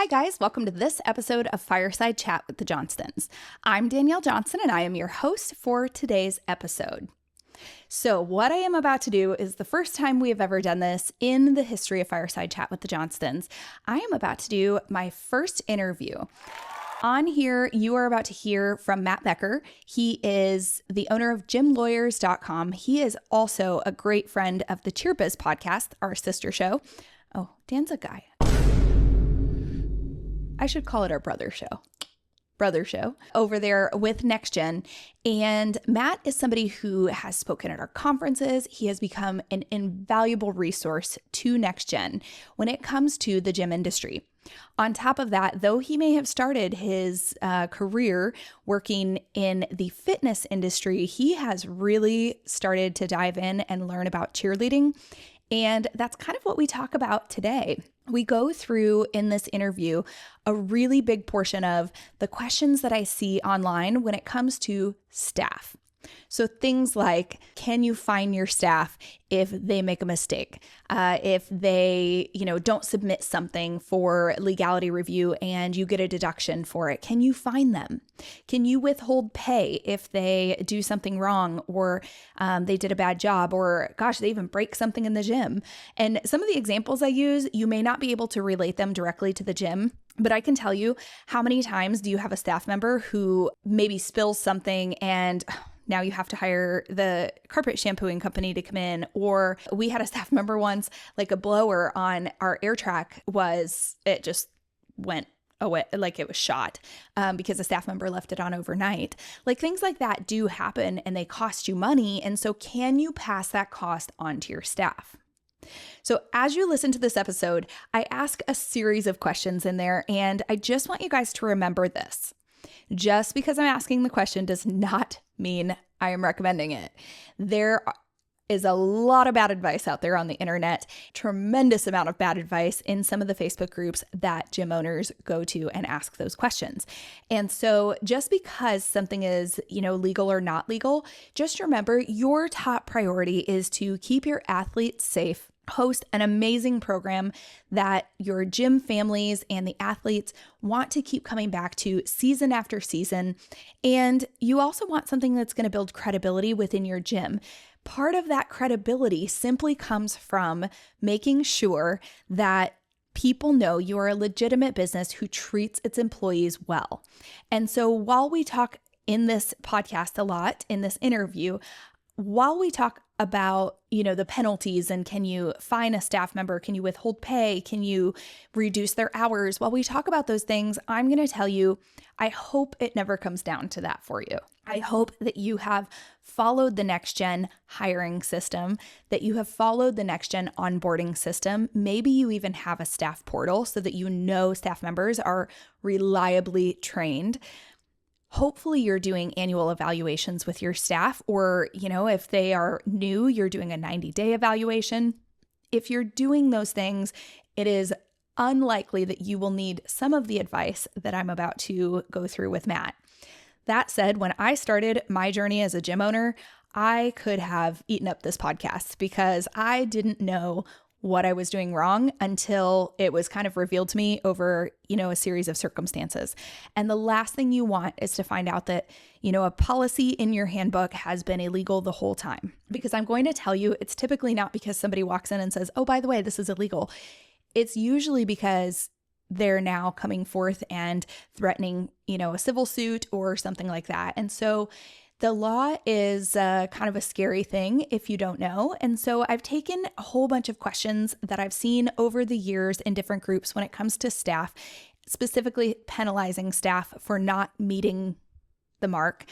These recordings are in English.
Hi guys, welcome to this episode of Fireside Chat with the Johnstons. I'm Danielle Johnson and I am your host for today's episode. So what I am about to do is the first time we have ever done this in the history of Fireside Chat with the Johnstons. I am about to do my first interview. On here, you are about to hear from Matt Becker. He is the owner of gymlawyers.com. He is also a great friend of the CheerBiz podcast, our sister show. Oh, Dan's a guy. I should call it our brother show over there with NextGen. And Matt is somebody who has spoken at our conferences. He has become an invaluable resource to NextGen when it comes to the gym industry. On top of that, though he may have started his career working in the fitness industry, he has really started to dive in and learn about cheerleading. And that's kind of what we talk about today. We go through in this interview a really big portion of the questions that I see online when it comes to staff. So things like, can you fine your staff if they make a mistake? If they, don't submit something for legality review and you get a deduction for it, can you fine them? Can you withhold pay if they do something wrong or they did a bad job or gosh, they even break something in the gym? And some of the examples I use, you may not be able to relate them directly to the gym, but I can tell you how many times do you have a staff member who maybe spills something and now you have to hire the carpet shampooing company to come in. Or we had a staff member once, like a blower on our air track it just went away, like it was shot because a staff member left it on overnight. Like things like that do happen and they cost you money. And so can you pass that cost on to your staff? So as you listen to this episode, I ask a series of questions in there, and I just want you guys to remember this. Just because I'm asking the question does not mean I am recommending it. There is a lot of bad advice out there on the internet, tremendous amount of bad advice in some of the Facebook groups that gym owners go to and ask those questions. And so just because something is, legal or not legal, just remember your top priority is to keep your athletes safe, host an amazing program that your gym families and the athletes want to keep coming back to season after season. And you also want something that's going to build credibility within your gym. Part of that credibility simply comes from making sure that people know you are a legitimate business who treats its employees well. And so while we talk in this podcast a lot, in this interview, while we talk about, the penalties and can you fine a staff member, can you withhold pay, can you reduce their hours? While we talk about those things, I'm going to tell you, I hope it never comes down to that for you. I hope that you have followed the NextGen hiring system, that you have followed the NextGen onboarding system. Maybe you even have a staff portal so that staff members are reliably trained. Hopefully you're doing annual evaluations with your staff, or, if they are new, you're doing a 90-day evaluation. If you're doing those things, it is unlikely that you will need some of the advice that I'm about to go through with Matt. That said, when I started my journey as a gym owner, I could have eaten up this podcast because I didn't know what I was doing wrong until it was kind of revealed to me over, a series of circumstances. And the last thing you want is to find out that, a policy in your handbook has been illegal the whole time. Because I'm going to tell you, it's typically not because somebody walks in and says, oh, by the way, this is illegal. It's usually because they're now coming forth and threatening, a civil suit or something like that. And so the law is kind of a scary thing if you don't know. And so I've taken a whole bunch of questions that I've seen over the years in different groups when it comes to staff, specifically penalizing staff for not meeting the mark,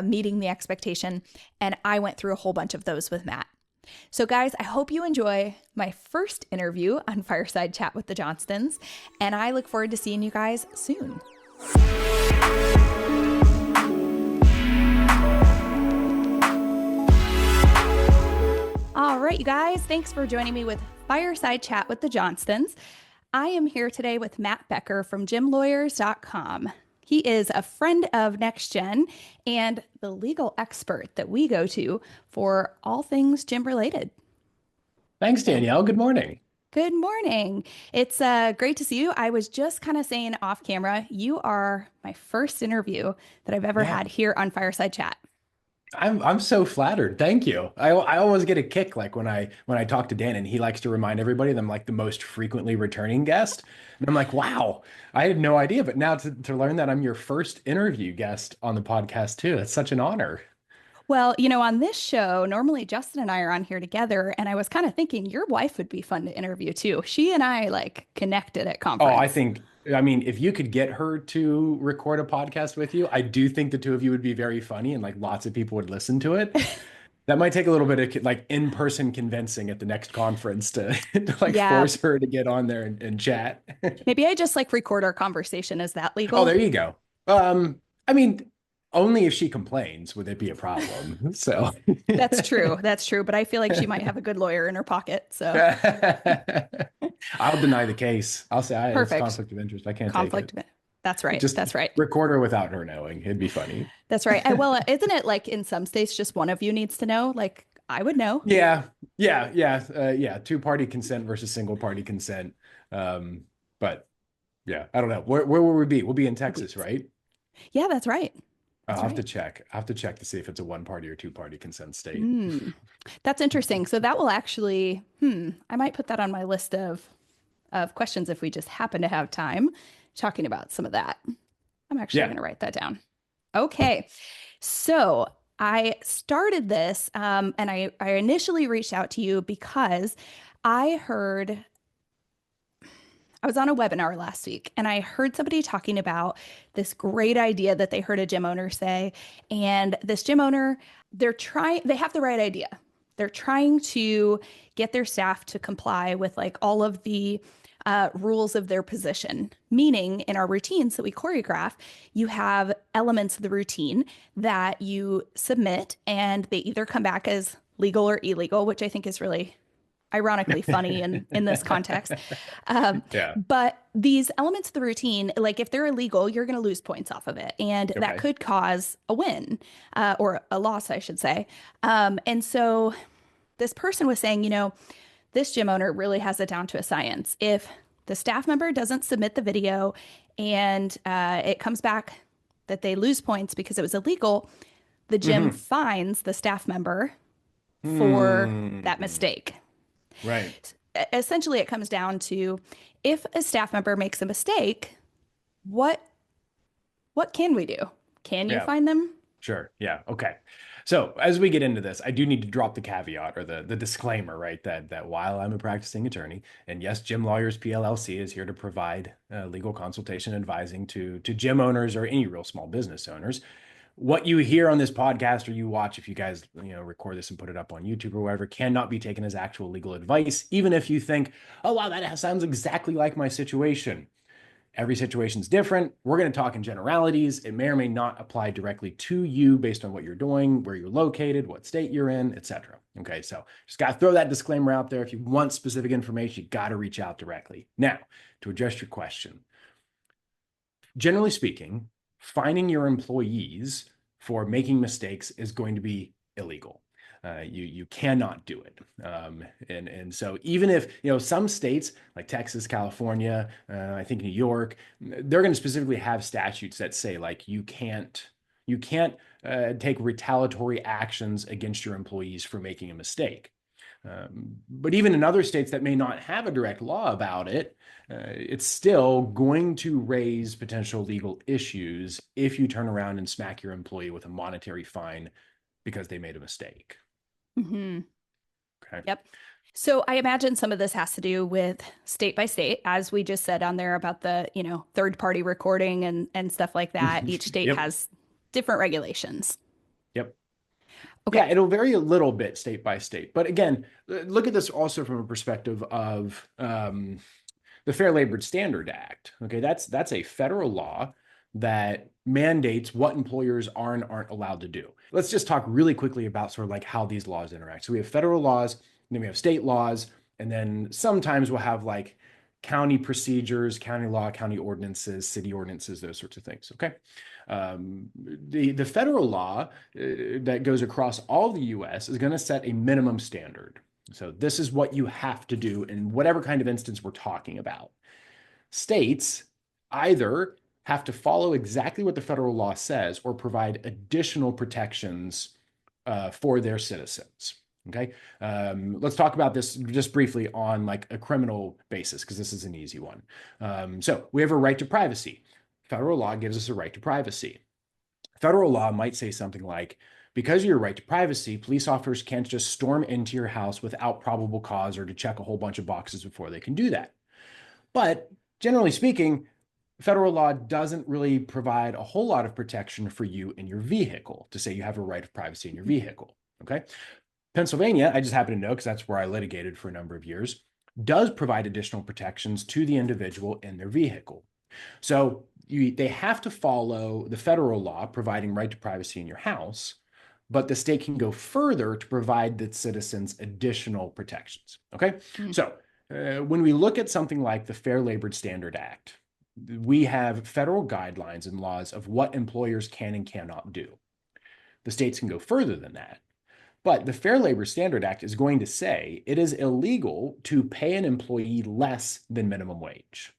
meeting the expectation. And I went through a whole bunch of those with Matt. So guys, I hope you enjoy my first interview on Fireside Chat with the Johnstons, and I look forward to seeing you guys soon. All right, you guys, thanks for joining me with Fireside Chat with the Johnstons. I am here today with Matt Becker from gymlawyers.com. He is a friend of NextGen and the legal expert that we go to for all things gym related. Thanks, Danielle. Good morning. Good morning. It's great to see you. I was just kind of saying off camera, you are my first interview that I've ever Yeah, had here on Fireside Chat. I'm so flattered. Thank you. I always get a kick like when I talk to Dan and he likes to remind everybody that I'm like the most frequently returning guest. And I'm like, wow, I had no idea. But now to learn that I'm your first interview guest on the podcast too, that's such an honor. Well, on this show, normally Justin and I are on here together, and I was kind of thinking your wife would be fun to interview too. She and I like connected at Oh, I conference. think, I mean, if you could get her to record a podcast with you, I do think the two of you would be very funny and like lots of people would listen to it. That might take a little bit of like in-person convincing at the next conference to, to like Yeah, force her to get on there and chat. maybe I just like record our conversation. Is that Oh, legal? there you go. I mean, only if she complains would it be a problem. So That's true. That's true. But I feel like she might have a good lawyer in her pocket. So I'll deny the case. I'll say it's perfect. conflict of interest. I can't take it. Conflict. That's right. Just That's right. record her without her knowing. It'd be funny. That's right. Well, isn't it like in some states just one of you needs to know? Like I would know. Yeah, yeah. Two-party consent versus single-party consent. But yeah, I don't know. Where will we be? We'll be in Texas, right? Yeah, that's right. I'll That's have to right. check. I'll have to check to see if it's a one-party or two-party consent state. Hmm. That's interesting. So that will actually, I might put that on my list of questions if we just happen to have time talking about some of that. I'm actually Yeah. going to write that down. Okay. So I started this, and I initially reached out to you because I heard I was on a webinar last week and I heard somebody talking about this great idea that they heard a gym owner say. And this gym owner, they have the right idea. They're trying to get their staff to comply with like all of the rules of their position. Meaning, in our routines that we choreograph, you have elements of the routine that you submit, and they either come back as legal or illegal, which I think is really ironically funny in this context. Yeah. But these elements of the routine, like if they're illegal, you're going to lose points off of it. And that Okay. could cause a win or a loss, I should say. And so this person was saying, this gym owner really has it down to a science. If the staff member doesn't submit the video and it comes back that they lose points because it was illegal, the gym Hmm. fines the staff member for that Hmm. mistake. Right. Essentially, it comes down to if a staff member makes a mistake, what what can we do? Can you Yeah. find them? Sure. Yeah. Okay. So as we get into this, I do need to drop the caveat or the disclaimer, right? That while I'm a practicing attorney, and yes, Gym Lawyers PLLC is here to provide legal consultation advising to gym owners or any real small business owners. What you hear on this podcast or you watch, if you guys record this and put it up on YouTube or whatever, cannot be taken as actual legal advice, even if you think, oh wow, that sounds exactly like my situation. Every situation is different. We're going to talk in generalities. It may or may not apply directly to you based on what you're doing, where you're located, what state you're in, etc. Okay, so just got to throw that disclaimer out there. If you want specific information, you got to reach out directly. Now, to address your question, generally speaking, fining your employees for making mistakes is going to be illegal. You cannot do it, and so even if some states like Texas, California, I think New York, they're going to specifically have statutes that say like you can't take retaliatory actions against your employees for making a mistake. But even in other states that may not have a direct law about it, it's still going to raise potential legal issues if you turn around and smack your employee with a monetary fine because they made a mistake. Hmm. Okay. Yep. So I imagine some of this has to do with state by state, as we just said on there about the, third party recording and stuff like that. Each state Yep. has different regulations. Yep. Yeah, Okay. it'll vary a little bit state by state. But again, look at this also from a perspective of the Fair Labor Standard Act. Okay, that's a federal law that mandates what employers are and aren't allowed to do. Let's just talk really quickly about sort of like how these laws interact. So we have federal laws, and then we have state laws, and then sometimes we'll have like county procedures, county law, county ordinances, city ordinances, those sorts of things. Okay. The federal law that goes across all the U.S. is going to set a minimum standard. So this is what you have to do in whatever kind of instance we're talking about. States either have to follow exactly what the federal law says or provide additional protections for their citizens. Okay, let's talk about this just briefly on like a criminal basis, because this is an easy one. So we have a right to privacy. Federal law gives us a right to privacy. Federal law might say something like, because of your right to privacy, police officers can't just storm into your house without probable cause or to check a whole bunch of boxes before they can do that. But generally speaking, federal law doesn't really provide a whole lot of protection for you in your vehicle to say you have a right of privacy in your vehicle. Okay. Pennsylvania, I just happen to know because that's where I litigated for a number of years, does provide additional protections to the individual in their vehicle. So they have to follow the federal law providing right to privacy in your house, but the state can go further to provide the citizens additional protections. Okay. So when we look at something like the Fair Labor Standard Act, we have federal guidelines and laws of what employers can and cannot do. The states can go further than that. But the Fair Labor Standard Act is going to say it is illegal to pay an employee less than minimum wage.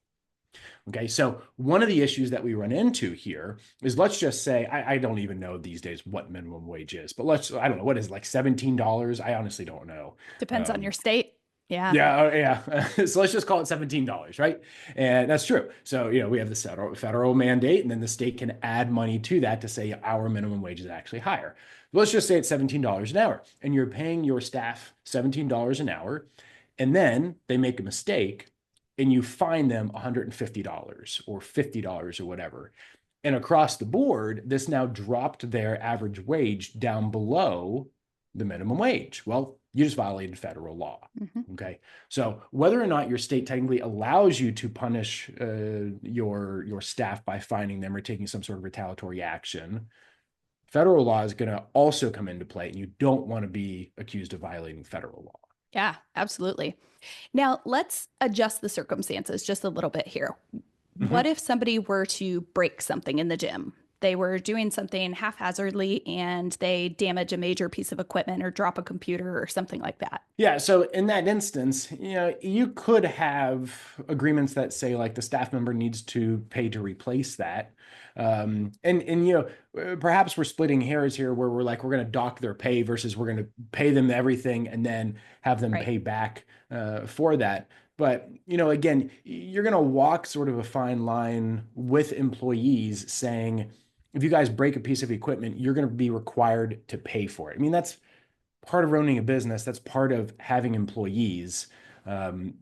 Okay, so one of the issues that we run into here is, let's just say, I don't even know these days what minimum wage is, but I don't know, what is it, like $17? I honestly don't know. Depends on your state. Yeah. Yeah. So let's just call it $17, right? And that's true. So, we have the federal mandate, and then the state can add money to that to say our minimum wage is actually higher. Let's just say it's $17 an hour, and you're paying your staff $17 an hour, and then they make a mistake, and you fine them $150 or $50 or whatever. And across the board, this now dropped their average wage down below the minimum wage. Well, you just violated federal law. Okay. So whether or not your state technically allows you to punish your staff by fining them or taking some sort of retaliatory action, federal law is going to also come into play, and you don't want to be accused of violating federal law. Yeah, absolutely. Now, let's adjust the circumstances just a little bit here. What if somebody were to break something in the gym? They were doing something haphazardly and they damage a major piece of equipment or drop a computer or something like that. Yeah, so in that instance, you could have agreements that say like the staff member needs to pay to replace that. Perhaps we're splitting hairs here where we're going to dock their pay versus we're going to pay them everything and then have them pay back for that. But, again, you're going to walk sort of a fine line with employees saying, if you guys break a piece of equipment, you're going to be required to pay for it. I mean, that's part of owning a business. That's part of having employees. When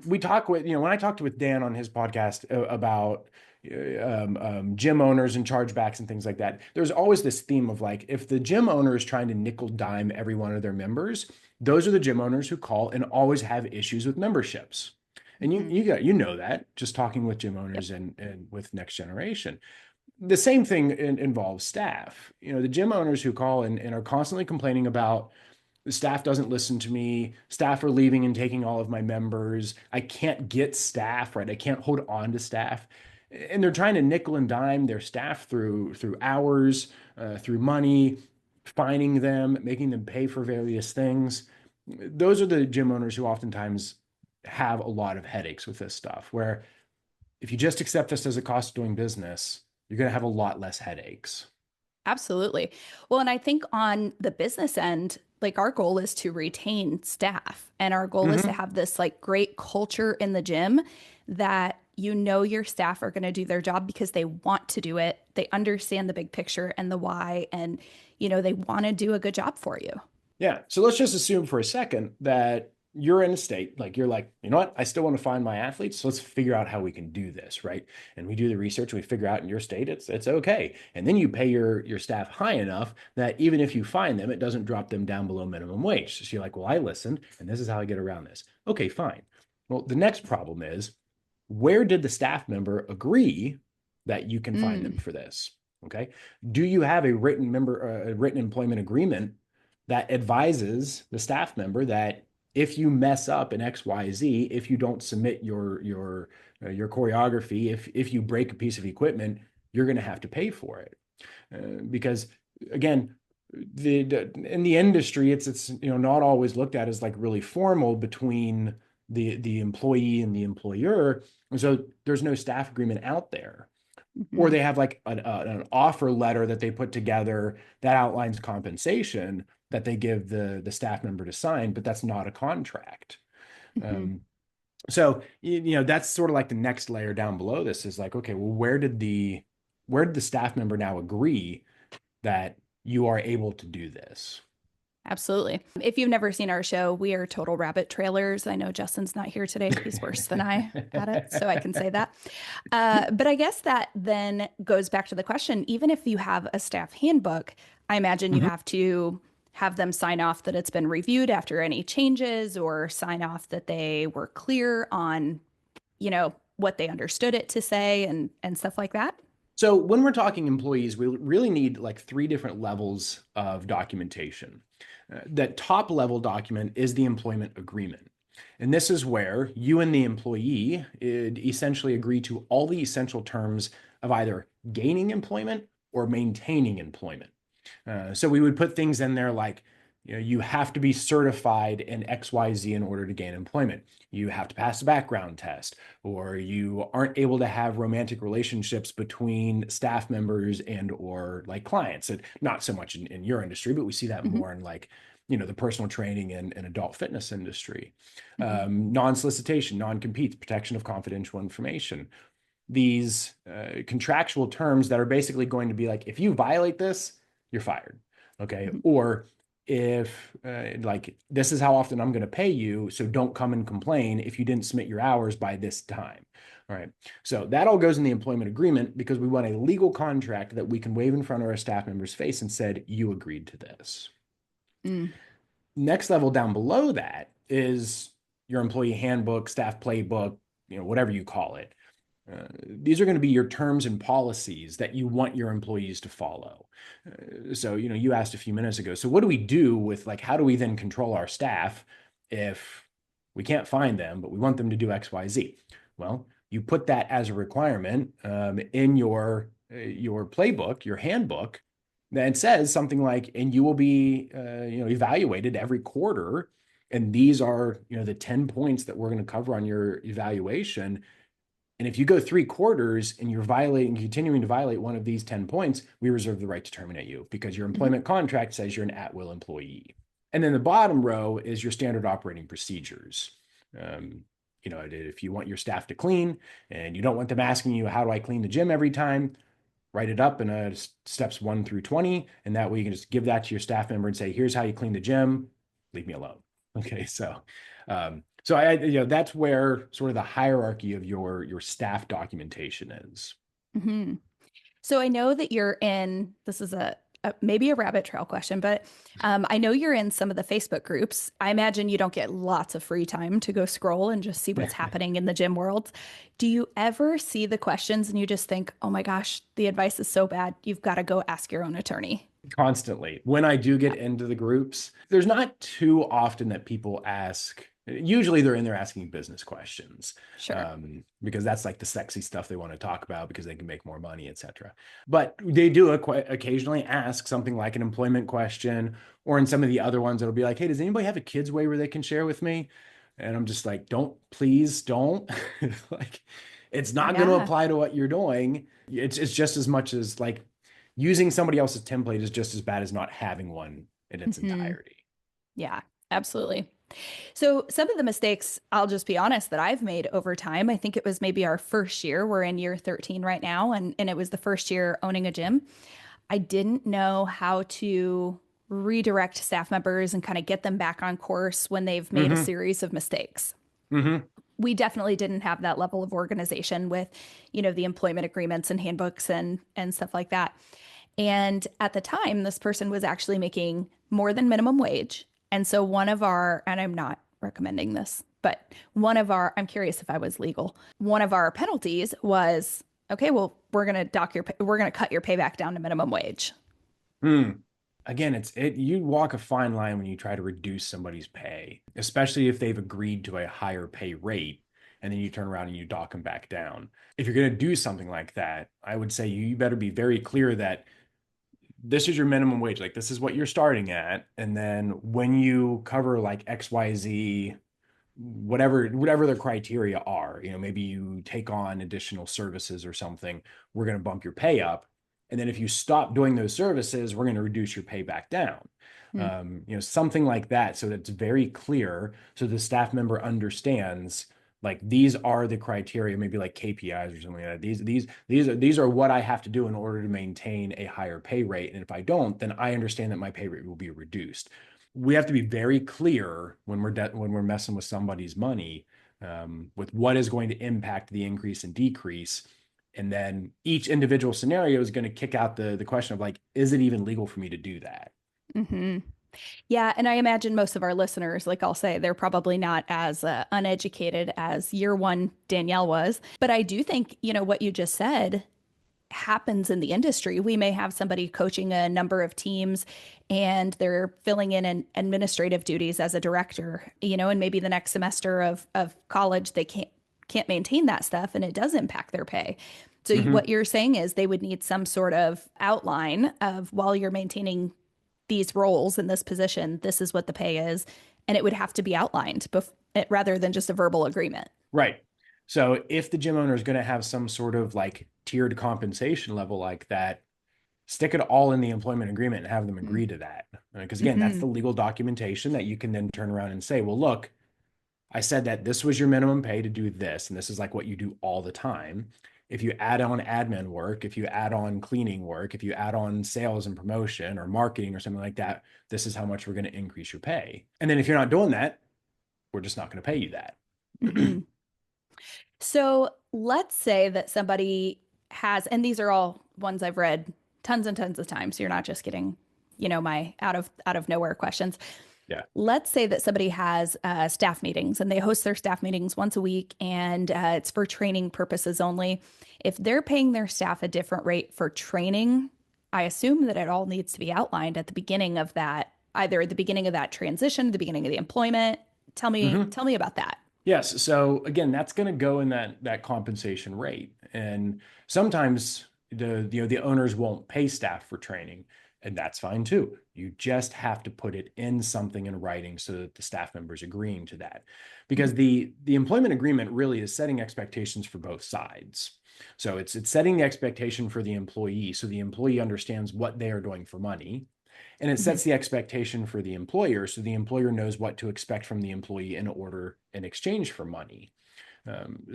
we talk with, when I talked with Dan on his podcast about gym owners and chargebacks and things like that, there's always this theme of like, if the gym owner is trying to nickel dime every one of their members, those are the gym owners who call and always have issues with memberships. And you know that just talking with gym owners and with Next Generation. The same thing involves staff. The gym owners who call and are constantly complaining about the staff doesn't listen to me. Staff are leaving and taking all of my members. I can't get staff, right? I can't hold on to staff. And they're trying to nickel and dime their staff through hours, through money, fining them, making them pay for various things. Those are the gym owners who oftentimes have a lot of headaches with this stuff, where if you just accept this as a cost of doing business, you're going to have a lot less headaches. Absolutely. Well, and I think on the business end, like our goal is to retain staff, and our goal is to have this like great culture in the gym that your staff are going to do their job because they want to do it. They understand the big picture and the why, and they want to do a good job for you. Yeah. So let's just assume for a second that you're in a state, like you're like, you know what, I still want to find my athletes. So let's figure out how we can do this, right? And we do the research, we figure out in your state, it's okay. And then you pay your staff high enough that even if you find them, it doesn't drop them down below minimum wage. So you're like, well, I listened, and this is how I get around this. Okay, fine. Well, the next problem is, where did the staff member agree that you can fine them for this? Okay. Do you have a written employment agreement that advises the staff member that if you mess up in XYZ, if you don't submit your choreography, if you break a piece of equipment, you're going to have to pay for it? Because again, in the industry, it's not always looked at as like really formal between the employee and the employer. And so there's no staff agreement out there. Or Mhm. they have like an offer letter that they put together that outlines compensation that they give the staff member to sign, but that's not a contract. Mhm. Um, so that's sort of like the next layer down below this is like, okay, well, where did the staff member now agree that you are able to do this? Absolutely. If you've never seen our show, we are total rabbit trailers. I know Justin's not here today. He's worse than I at it, so I can say that. But I guess that then goes back to the question, even if you have a staff handbook, I imagine you Mhm. have to have them sign off that it's been reviewed after any changes or sign off that they were clear on, what they understood it to say and stuff like that. So when we're talking employees, we really need like three different levels of documentation. That top level document is the employment agreement. And this is where you and the employee essentially agree to all the essential terms of either gaining employment or maintaining employment. So we would put things in there like, you have to be certified in XYZ in order to gain employment. You have to pass a background test, or you aren't able to have romantic relationships between staff members and or like clients. And not so much in your industry, but we see that Hmm. more in like, the personal training and adult fitness industry. Hmm. Non-solicitation, non-competes, protection of confidential information. These contractual terms that are basically going to be like, if you violate this, you're fired. Okay. Hmm. Or if like, this is how often I'm going to pay you. So don't come and complain if you didn't submit your hours by this time. All right. So that all goes in the employment agreement because we want a legal contract that we can wave in front of our staff member's face and said, you agreed to this. Mm. Next level down below that is your employee handbook, staff playbook, whatever you call it. These are going to be your terms and policies that you want your employees to follow. So, you asked a few minutes ago. So, what do we do with like, how do we then control our staff if we can't find them, but we want them to do X, Y, Z? Well, you put that as a requirement in your playbook, your handbook, that says something like, and you will be, evaluated every quarter. And these are, the 10 points that we're going to cover on your evaluation. And if you go 3 quarters and you're continuing to violate one of these 10 points, we reserve the right to terminate you because your Hmm. employment contract says you're an at-will employee. And then the bottom row is your standard operating procedures. Um, if you want your staff to clean and you don't want them asking you, how do I clean the gym every time? Write it up in steps 1 through 20. And that way you can just give that to your staff member and say, here's how you clean the gym. Leave me alone. Okay. So that's where sort of the hierarchy of your staff documentation is. Hmm. So I know that you're in, this is maybe a rabbit trail question, but I know you're in some of the Facebook groups. I imagine you don't get lots of free time to go scroll and just see what's happening in the gym world. Do you ever see the questions and you just think, oh my gosh, the advice is so bad, you've got to go ask your own attorney? Constantly. When I do Yeah, get into the groups, there's not too often that people ask. Usually they're in there asking business questions sure. because that's like the sexy stuff they want to talk about because they can make more money, etc. But they do occasionally ask something like an employment question, or in some of the other ones, it'll be like, hey, does anybody have a kids waiver they can share with me? And I'm just like, please don't. Like, it's not going to Yeah. apply to what you're doing. It's just as much as like using somebody else's template is just as bad as not having one in its Hmm. entirety. Yeah, absolutely. So, some of the mistakes, I'll just be honest, that I've made over time, I think it was maybe our first year. We're in year 13 right now, and it was the first year owning a gym. I didn't know how to redirect staff members and kind of get them back on course when they've made a Mm-hmm. series of mistakes. Mm-hmm. We definitely didn't have that level of organization with, the employment agreements and handbooks and stuff like that. And at the time, this person was actually making more than minimum wage. And so one of our, and I'm not recommending this, but I'm curious if I was legal. One of our penalties was, okay, well, we're going to cut your payback down to minimum wage. Hmm. Again, you walk a fine line when you try to reduce somebody's pay, especially if they've agreed to a higher pay rate, and then you turn around and you dock them back down. If you're going to do something like that, I would say you better be very clear that this is your minimum wage. Like this is what you're starting at. And then when you cover like XYZ, whatever the criteria are, maybe you take on additional services or something, we're going to bump your pay up. And then if you stop doing those services, we're going to reduce your pay back down. Mm. Something like that. So that's very clear. So the staff member understands like these are the criteria, maybe like KPIs or something like that. These are what I have to do in order to maintain a higher pay rate. And if I don't, then I understand that my pay rate will be reduced. We have to be very clear when we're messing with somebody's money, with what is going to impact the increase and decrease. And then each individual scenario is going to kick out the question of like, is it even legal for me to do that? Mm-hmm. Yeah, and I imagine most of our listeners, like I'll say, they're probably not as uneducated as year one Danielle was. But I do think, what you just said happens in the industry. We may have somebody coaching a number of teams and they're filling in administrative duties as a director, and maybe the next semester of college, they can't maintain that stuff and it does impact their pay. So what you're saying is they would need some sort of outline of while you're maintaining these roles in this position, this is what the pay is. And it would have to be outlined rather than just a verbal agreement. Right. So if the gym owner is going to have some sort of like tiered compensation level like that, stick it all in the employment agreement and have them agree to that. Because again, that's the legal documentation that you can then turn around and say, well, look, I said that this was your minimum pay to do this, and this is like what you do all the time. If you add on admin work, if you add on cleaning work, if you add on sales and promotion or marketing or something like that, this is how much we're going to increase your pay. And then if you're not doing that, we're just not going to pay you that. Mm-hmm. So let's say that somebody has, and these are all ones I've read tons and tons of times. So you're not just getting, my out of nowhere questions. Yeah. Let's say that somebody has staff meetings and they host their staff meetings once a week and it's for training purposes only. If they're paying their staff a different rate for training, I assume that it all needs to be outlined at the beginning of that, either at the beginning of that transition, the beginning of the employment. Tell me about that. Yes. So again, that's going to go in that compensation rate. And sometimes the owners won't pay staff for training, and that's fine too. You just have to put it in something in writing so that the staff members agreeing to that. Because the employment agreement really is setting expectations for both sides. So it's setting the expectation for the employee so the employee understands what they are doing for money. And it sets the expectation for the employer so the employer knows what to expect from the employee in exchange for money.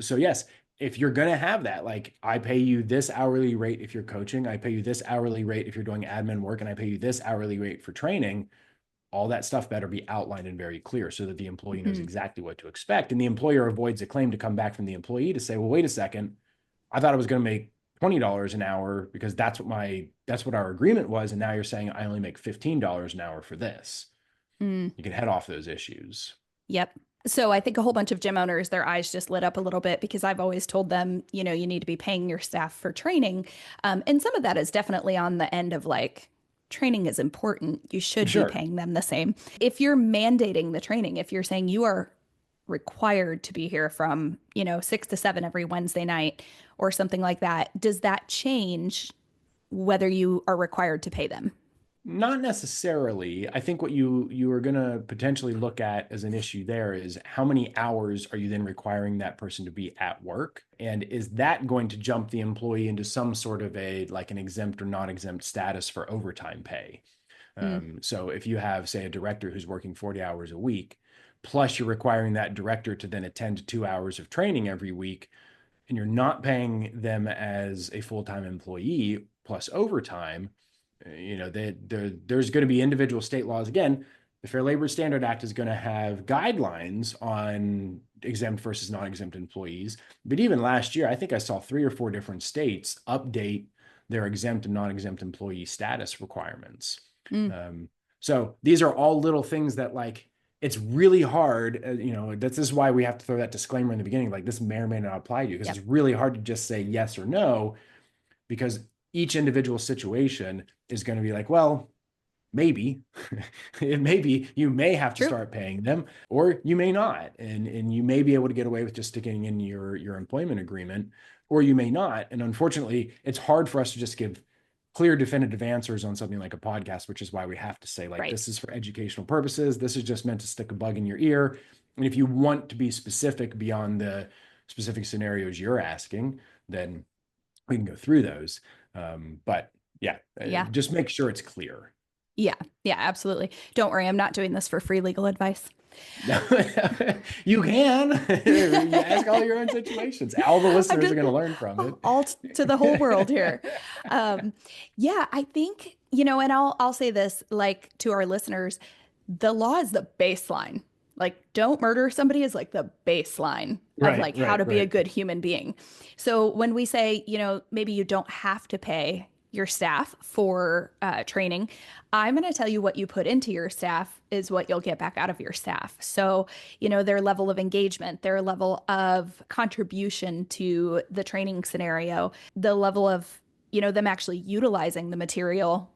So yes, if you're going to have that, like I pay you this hourly rate if you're coaching, I pay you this hourly rate if you're doing admin work, and I pay you this hourly rate for training, all that stuff better be outlined and very clear so that the employee knows exactly what to expect. And the employer avoids a claim to come back from the employee to say, well, wait a second, I thought I was going to make $20 an hour because that's what our agreement was. And now you're saying I only make $15 an hour for this. You can head off those issues. Yep. So I think a whole bunch of gym owners, their eyes just lit up a little bit because I've always told them, you need to be paying your staff for training. And some of that is definitely on the end of like, training is important. You should be paying them the same. If you're mandating the training, if you're saying you are required to be here from, 6 to 7 every Wednesday night or something like that, does that change whether you are required to pay them? Not necessarily. I think what you are going to potentially look at as an issue there is how many hours are you then requiring that person to be at work? And is that going to jump the employee into some sort of an exempt or non-exempt status for overtime pay? So if you have, say, a director who's working 40 hours a week, plus you're requiring that director to then attend 2 hours of training every week, and you're not paying them as a full-time employee plus overtime, there's going to be individual state laws. Again, the Fair Labor Standard Act is going to have guidelines on exempt versus non-exempt employees. But even last year, I think I saw 3 or 4 different states update their exempt and non-exempt employee status requirements. So these are all little things that it's really hard, this is why we have to throw that disclaimer in the beginning, like this may or may not apply to you, because it's really hard to just say yes or no, because each individual situation is going to be like, well, maybe you may have to start paying them, or you may not, and you may be able to get away with just sticking in your employment agreement, or you may not. And unfortunately, it's hard for us to just give clear, definitive answers on something like a podcast, which is why we have to say, like, Right. this is for educational purposes. This is just meant to stick a bug in your ear. And if you want to be specific beyond the specific scenarios you're asking, then we can go through those. But yeah, Yeah. just make sure it's clear. Yeah. Yeah, absolutely. Don't worry, I'm not doing this for free legal advice. No, you can. You ask all your own situations. All the I'm listeners are just going to learn from it. all to the whole world here. Yeah, I think, and I'll say this like to our listeners, the law is the baseline. Like, don't murder somebody is like the baseline of Right, like how right, to be a right. good human being. So when we say, maybe you don't have to pay your staff for training, I'm going to tell you what you put into your staff is what you'll get back out of your staff. So, their level of engagement, their level of contribution to the training scenario, the level of, them actually utilizing the material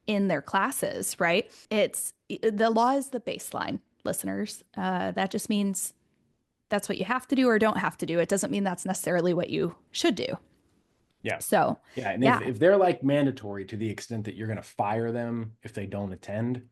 in their classes, right? The law is the baseline, listeners. That just means that's what you have to do or don't have to do. It doesn't mean that's necessarily what you should do. Yeah. So, Yeah. And yeah, if they're like mandatory to the extent that you're going to fire them if they don't attend,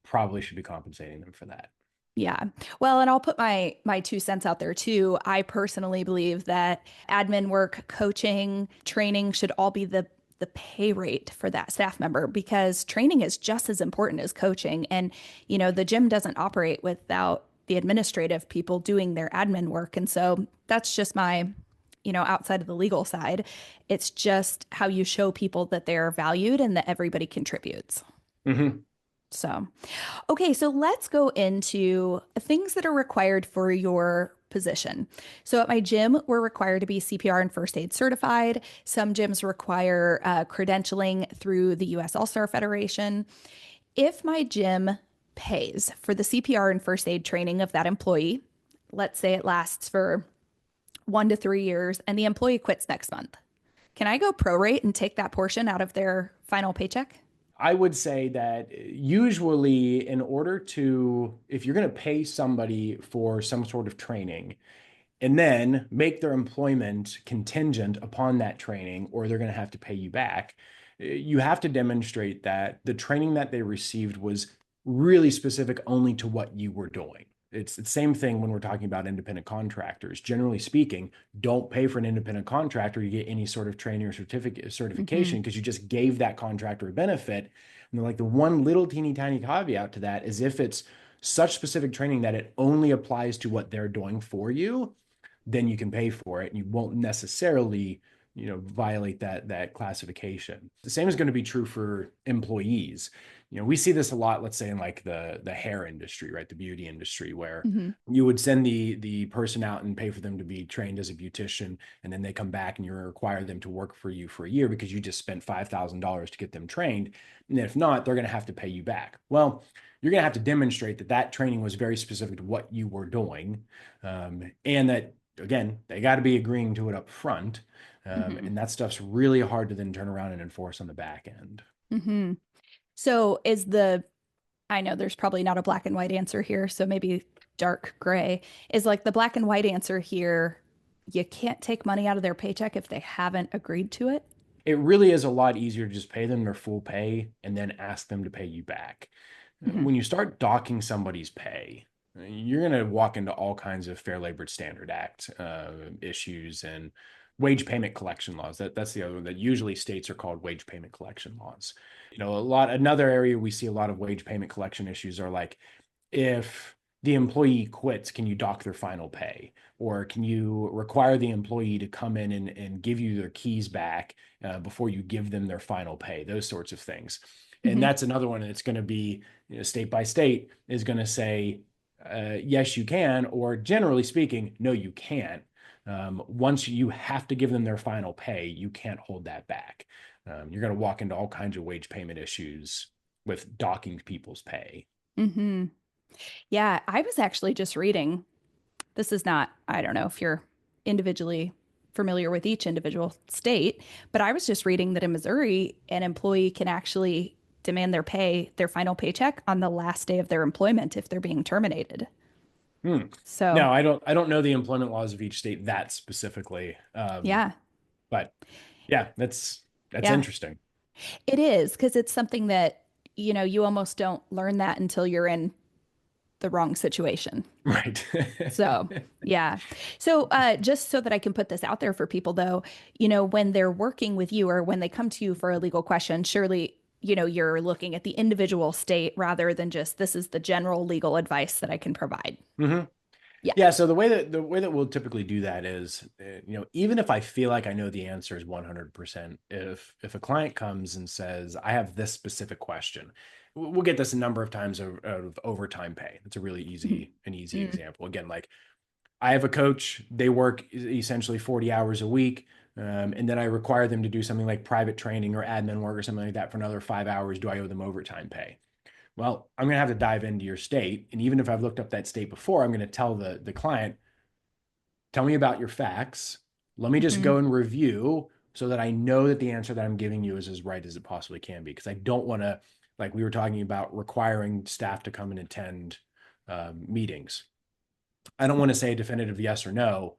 probably should be compensating them for that. yeah. Well, and I'll put my 2 cents out there too. I personally believe that admin work, coaching, training should all be the pay rate for that staff member because training is just as important as coaching. And, the gym doesn't operate without the administrative people doing their admin work. And so that's just my, outside of the legal side, it's just how you show people that they're valued and that everybody contributes. Hmm. So, okay, so let's go into things that are required for your position. So at my gym, we're required to be CPR and first aid certified. Some gyms require credentialing through the US All-Star Federation. If my gym pays for the CPR and first aid training of that employee, let's say it lasts for 1 to 3 years and the employee quits next month, can I go prorate and take that portion out of their final paycheck? I would say that usually, in order to, if you're going to pay somebody for some sort of training, and then make their employment contingent upon that training, or they're going to have to pay you back. You have to demonstrate that the training that they received was really specific only to what you were doing. It's the same thing when we're talking about independent contractors. Generally speaking, don't pay for an independent contractor to get any sort of training or Mm-hmm. certification because you just gave that contractor a benefit. And like the one little teeny tiny caveat to that is if it's such specific training that it only applies to what they're doing for you, then you can pay for it and you won't necessarily violate that classification. The same is going to be true for employees. We see this a lot, let's say in like the hair industry, right? The beauty industry, where Mm-hmm. you would send the person out and pay for them to be trained as a beautician, and then they come back and you require them to work for you for a year because you just spent $5,000 to get them trained. And if not, they're going to have to pay you back. Well, you're going to have to demonstrate that training was very specific to what you were doing, and that again, they got to be agreeing to it up front. Mm-hmm. And that stuff's really hard to then turn around and enforce on the back end. Mm-hmm. So I know there's probably not a black and white answer here, so maybe dark gray is like the black and white answer here. You can't take money out of their paycheck if they haven't agreed to it. It really is a lot easier to just pay them their full pay and then ask them to pay you back. Mm-hmm. When you start docking somebody's pay, you're going to walk into all kinds of Fair Labor Standard Act issues and wage payment collection laws. That's the other one that usually states are called wage payment collection laws. Another area we see a lot of wage payment collection issues are like if the employee quits, can you dock their final pay? Or can you require the employee to come in and give you their keys back before you give them their final pay? Those sorts of things. And Mm-hmm. that's another one that's going to be state by state is going to say, yes, you can, or generally speaking, no, you can't. Once you have to give them their final pay, you can't hold that back. You're going to walk into all kinds of wage payment issues with docking people's pay. Mm-hmm. Yeah, I was actually just reading. This is not, I don't know if you're individually familiar with each individual state, but I was just reading that in Missouri, an employee can actually demand their final paycheck on the last day of their employment if they're being terminated. Hmm. So, No, I don't know the employment laws of each state that specifically. yeah, But yeah, that's yeah. interesting. It is because it's something that, you almost don't learn that until you're in the wrong situation. Right. So, yeah. So, just so that I can put this out there for people, though, when they're working with you or when they come to you for a legal question, surely, you're looking at the individual state rather than just this is the general legal advice that I can provide. hmm Yeah. Yeah, so the way that we'll typically do that is, even if I feel like I know the answer is 100%, if a client comes and says, I have this specific question, we'll get this a number of times of overtime pay. It's a really easy Mm, example. Again, like I have a coach, they work essentially 40 hours a week, and then I require them to do something like private training or admin work or something like that for another 5 hours. Do I owe them overtime pay? Well, I'm going to have to dive into your state. And even if I've looked up that state before, I'm going to tell the client, tell me about your facts. Let me just mhm. go and review so that I know that the answer that I'm giving you is as right as it possibly can be. Because I don't want to, like we were talking about, requiring staff to come and attend meetings. I don't want to say a definitive yes or no,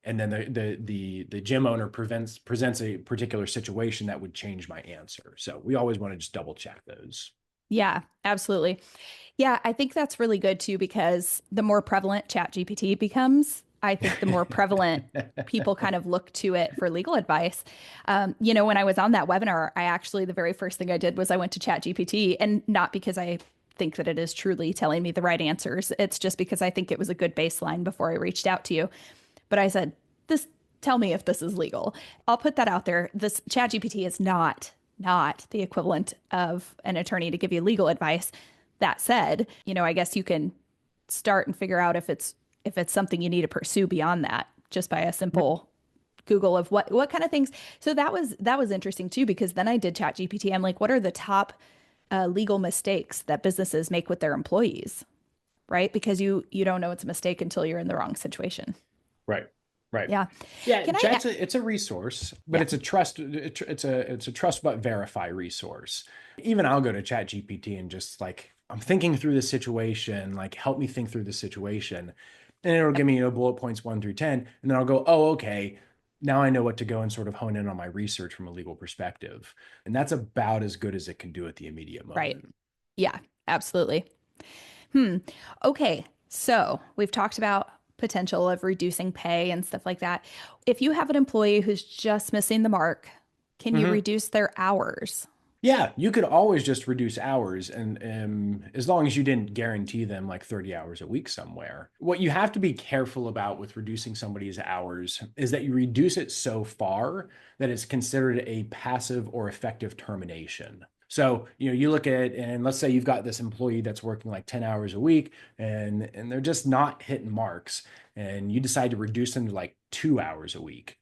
and then the gym owner presents a particular situation that would change my answer. So we always want to just double check those. Yeah, absolutely. Yeah, I think that's really good too because the more prevalent ChatGPT becomes, I think the more prevalent people kind of look to it for legal advice. When I was on that webinar, the very first thing I did was I went to ChatGPT, and not because I think that it is truly telling me the right answers. It's just because I think it was a good baseline before I reached out to you. But I said, this, tell me if this is legal. I'll put that out there. This ChatGPT is not the equivalent of an attorney to give you legal advice. That said, I guess you can start and figure out if it's something you need to pursue beyond that just by a simple Google of what kind of things. So that was interesting too because then I did Chat GPT. I'm like, what are the top legal mistakes that businesses make with their employees, right? Because you don't know it's a mistake until you're in the wrong situation. Right. Right. Yeah. Yeah, Can I? it's a resource, but Yeah. it's a trust but verify resource. Even I'll go to Chat GPT and just like I'm thinking through the situation, like help me think through the situation. And it'll give Yep. me, bullet points 1 through 10. And then I'll go, oh, okay. Now I know what to go and sort of hone in on my research from a legal perspective. And that's about as good as it can do at the immediate Right. moment. Yeah. Absolutely. Hmm. Okay. So we've talked about potential of reducing pay and stuff like that. If you have an employee who's just missing the mark, can you Mhm. reduce their hours? Yeah, you could always just reduce hours, and as long as you didn't guarantee them like 30 hours a week somewhere. What you have to be careful about with reducing somebody's hours is that you reduce it so far that it's considered a passive or effective termination. So, you look at, and let's say you've got this employee that's working like 10 hours a week and they're just not hitting marks, and you decide to reduce them to like 2 hours a week.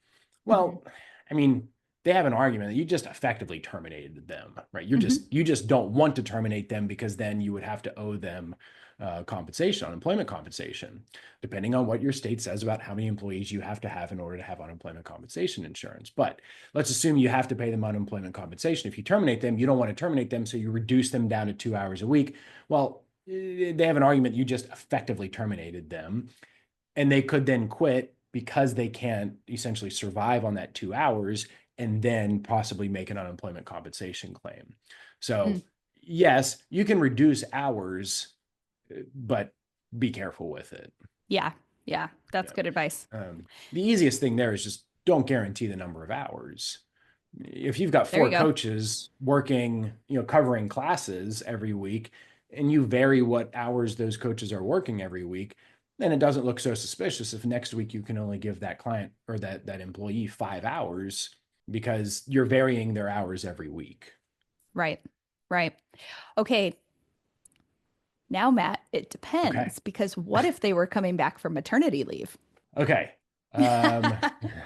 Hmm. Well, I mean, they have an argument that you just effectively terminated them, right? Hmm. You just don't want to terminate them because then you would have to owe them compensation, unemployment compensation, depending on what your state says about how many employees you have to have in order to have unemployment compensation insurance. But let's assume you have to pay them unemployment compensation. If you terminate them, you don't want to terminate them, so you reduce them down to 2 hours a week. Well, they have an argument you just effectively terminated them, and they could then quit because they can't essentially survive on that 2 hours and then possibly make an unemployment compensation claim. So, yes, you can reduce hours, but be careful with it. Yeah. Yeah. That's Yeah. good advice. The easiest thing there is just don't guarantee the number of hours. If you've got There you four go. coaches working, covering classes every week, and you vary what hours those coaches are working every week, then it doesn't look so suspicious if next week you can only give that client or that employee 5 hours because you're varying their hours every week. Right. Right. Okay. Now, Matt, it Okay. depends because what if they were coming back from maternity leave? Okay. Um,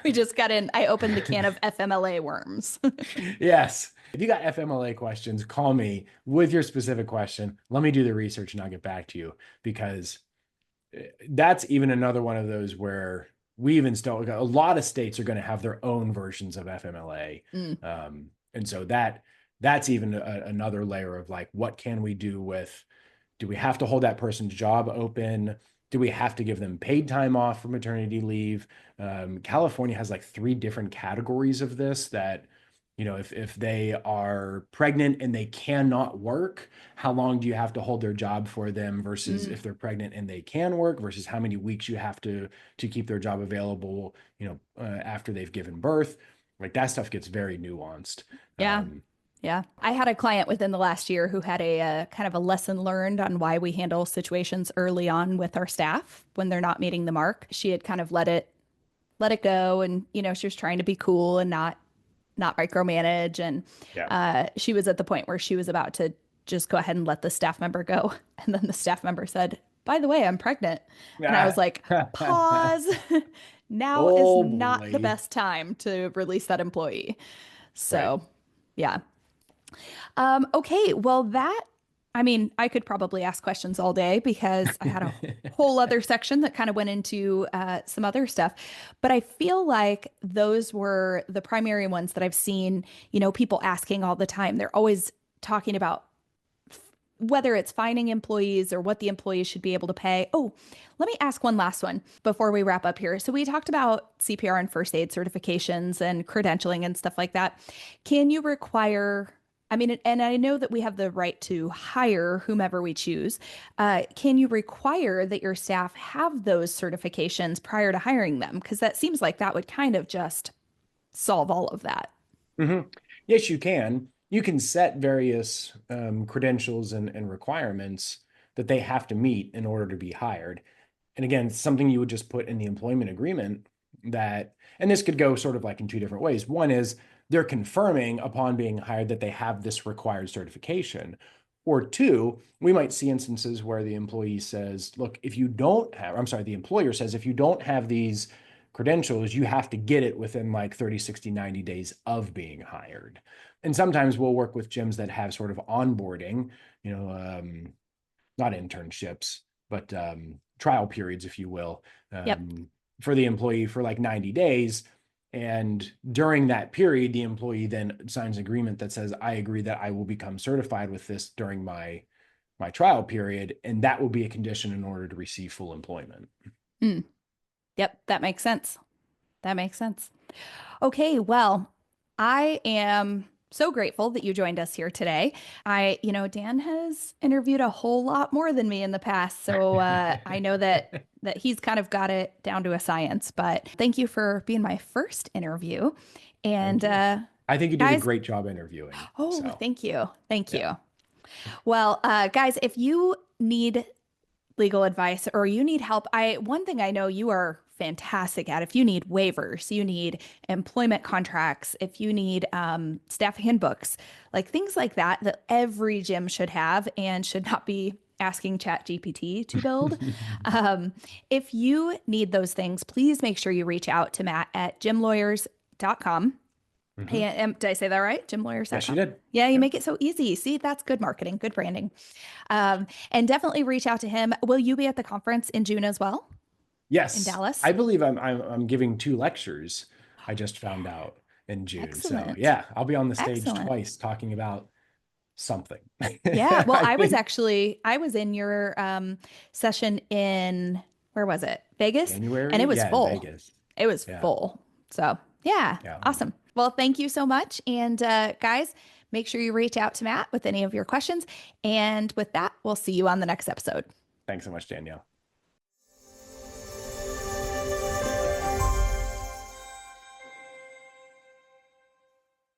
We just got in. I opened the can of FMLA worms. yes. If you got FMLA questions, call me with your specific question. Let me do the research and I'll get back to you because that's even another one of those where we even still, a lot of states are going to have their own versions of FMLA. Mm, And so that's even another layer of like, what can we do with, do we have to hold that person's job open? Do we have to give them paid time off for maternity leave? California has like three different categories of this that If they are pregnant and they cannot work, how long do you have to hold their job for them versus Mm, if they're pregnant and they can work versus how many weeks you have to keep their job available, after they've given birth. Like that stuff gets very nuanced. yeah. Um, Yeah. I had a client within the last year who had a, kind of a lesson learned on why we handle situations early on with our staff when they're not meeting the mark. She had kind of let it go, and she was trying to be cool and not micromanage, and yeah. she was at the point where she was about to just go ahead and let the staff member go. And then the staff member said, "By the way, I'm pregnant." And I was Ah. like, "Pause." Now is Oh not the boy. best time to release that employee. Right. So, yeah. Okay, well, I mean, I could probably ask questions all day because I had a whole other section that kind of went into some other stuff. But I feel like those were the primary ones that I've seen, people asking all the time. They're always talking about whether it's finding employees or what the employees should be able to pay. Oh, let me ask one last one before we wrap up here. So we talked about CPR and first aid certifications and credentialing and stuff like that. Can you require, I mean, and I know that we have the right to hire whomever we choose. Can you require that your staff have those certifications prior to hiring them? Because that seems like that would kind of just solve all of that. Mhm. Yes, you can. You can set various credentials and requirements that they have to meet in order to be hired. And again, it's something you would just put in the employment agreement that, and this could go sort of like in two different ways. One is they're confirming upon being hired that they have this required certification. Or two, we might see instances where the employee says, look, if you don't have, I'm sorry, the employer says, if you don't have these credentials, you have to get it within like 30, 60, 90 days of being hired. And sometimes we'll work with gyms that have sort of onboarding, you know, not internships, but trial periods, if you will, Yep. for the employee for like 90 days. And during that period, the employee then signs an agreement that says, I agree that I will become certified with this during my trial period. And that will be a condition in order to receive full employment. Mm. Yep. That makes sense. That makes sense. Okay, well, I am so grateful that you joined us here today. Dan has interviewed a whole lot more than me in the past, so I know that he's kind of got it down to a science. But thank you for being my first interview. And Thank you. I think you did a guys, great job interviewing. oh, So, thank you, thank yeah. you. Well, guys, if you need legal advice or you need help, one thing I know you are fantastic at. If you need waivers, you need employment contracts, if you need staff handbooks, like things like that, that every gym should have and should not be asking Chat GPT to build. Um, if you need those things, please make sure you reach out to Matt at gymlawyers.com. Mhm. Hey, did I say that right? Yes, you Gymlawyers.com. did. Yeah, you Yep. make it so easy. See, that's good marketing, good branding. And definitely reach out to him. Will you be at the conference in June as well in Yes, Dallas? I believe I'm giving two lectures. I just found out in June. So Excellent. yeah, I'll be on the stage Excellent. twice talking about something. Yeah. Well, I think I was in your session in, where was it? Vegas. And January. it was Yeah, in full. Vegas. It was Yeah, full. So, yeah. yeah. Awesome. Well, thank you so much. And guys, make sure you reach out to Matt with any of your questions. And with that, we'll see you on the next episode. Thanks so much, Danielle.